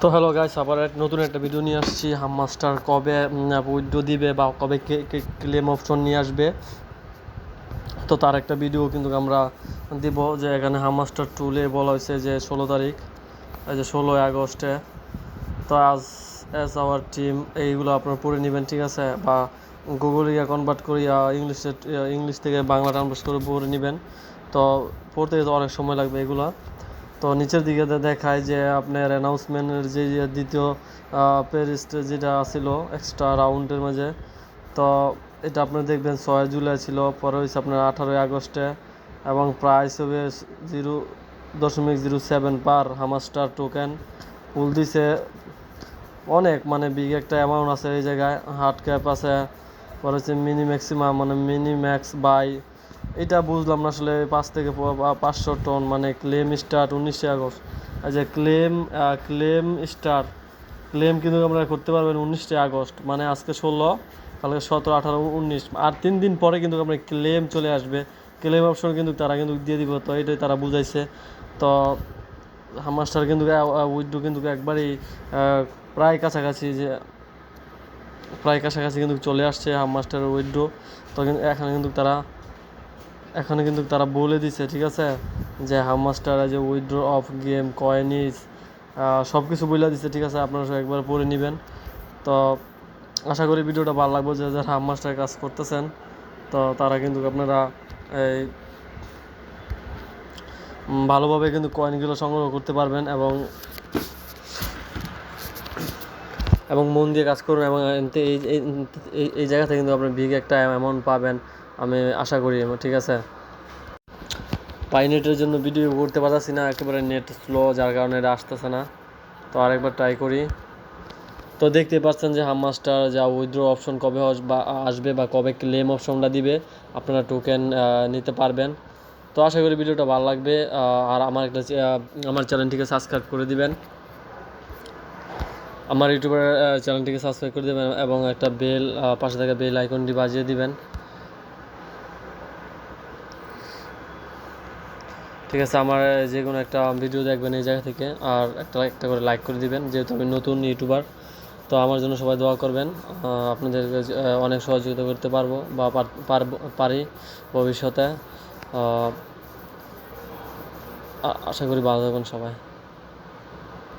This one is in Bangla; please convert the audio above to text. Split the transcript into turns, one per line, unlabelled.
তো হ্যালো গাইস, আবার নতুন একটা ভিডিও নিয়ে আসছি। হামমাস্টার কবে উইথড্র দিবে বা কবে ক্লেম অপশন নিয়ে আসবে, তো তার একটা ভিডিও কিন্তু আমরা দিব। যে এখানে হামমাস্টার টুলে বলা হয়েছে যে 16 তারিখ, এই যে 16 আগস্টে। তো অ্যাজ আওয়ার টিম এইগুলো আপনারা পড়ে নেবেন, ঠিক আছে? বা গুগল কনভার্ট করিয়া ইংলিশ থেকে বাংলা ট্রান্সলেট করে পড়ে নেবেন। তো পড়তে তো অনেক সময় লাগবে এগুলা। তো নিচের দিকে দেখায় যে আপনার অ্যানাউন্সমেন্টের যে দ্বিতীয় পেরিস্ট যেটা ছিল এক্সট্রা রাউন্ডের মাঝে, তো এটা আপনার দেখবেন 6 জুলাই ছিল, পরে হয়েছে আপনার 18 আগস্টে, এবং প্রাইস হবে 0.07 পার হামাস্টার টোকেন। ফুল দিছে অনেক, মানে বিগ একটা অ্যামাউন্ট আছে এই জায়গায়। হার্ড ক্যাপ আছে, পরে হচ্ছে মিনি ম্যাক্সিমাম মানে মিনি ম্যাক্স বাই, এটা বুঝলাম না আসলে। 500 টন মানে ক্লেম স্টার্ট 19 আগস্ট। এই যে ক্লেম স্টার্ট, ক্লেম কিন্তু আমরা করতে পারবেন 19 আগস্ট, মানে আজকে 16, কালকে 17, 18, 19, আর 3 দিন পরে কিন্তু আপনার ক্লেম চলে আসবে। ক্লেম অপশন কিন্তু তারা কিন্তু দিয়ে দিব, তো এটাই তারা বুঝাইছে। তো হামাস্টার কিন্তু উইথড্র কিন্তু একবারই প্রায় কাছাকাছি কিন্তু চলে আসছে হামমাস্টারের উইথড্র। তো কিন্তু এখানে কিন্তু তারা বলে দিছে, ঠিক আছে, যে হামমাস্টার যে উইথড্র অফ গেম কয়েনিজ সব কিছু বলে দিচ্ছে, ঠিক আছে? আপনারা সব একবার পড়ে নেবেন। তো আশা করি ভিডিওটা ভালো লাগবে। যে যারা হামমাস্টারের কাজ করতেছেন, তো তারা কিন্তু আপনারা এই ভালোভাবে কিন্তু কয়েনগুলো সংগ্রহ করতে পারবেন, এবং মন দিয়ে কাজ করুন। এবং এই জায়গাতে কিন্তু আপনি বিগ একটা অ্যামাউন্ট পাবেন, আমি আশা করি, ঠিক আছে? নেটের জন্য ভিডিও করতে পারছি না, একেবারে নেট স্লো, যার কারণে এটা আসতেছে না। তো আরেকবার ট্রাই করি। তো দেখতে পাচ্ছেন যে হামমাস্টার যা উইথড্র অপশন কবে আসবে বা কবে ক্লেম অপশনটা দিবে, আপনারা টোকেন নিতে পারবেন। তো আশা করি ভিডিওটা ভালো লাগবে। আর আমার চ্যানেলটিকে সাবস্ক্রাইব করে দিবেন, আমার ইউটিউবের চ্যানেলটিকে সাবস্ক্রাইব করে দেবেন, এবং একটা পাশে থাকা বেল আইকনটি বাজিয়ে দিবেন, ঠিক আছে? আমার যে কোনো একটা ভিডিও দেখবেন এই জায়গা থেকে, আর একটা করে লাইক করে দিবেন, যেহেতু আমি নতুন ইউটিউবার। তো আমার জন্য সবাই দোয়া করবেন, আপনাদেরকে অনেক সহযোগিতা করতে পারবো বা পারি ভবিষ্যতে। আশা করি ভালো থাকবেন সবাই।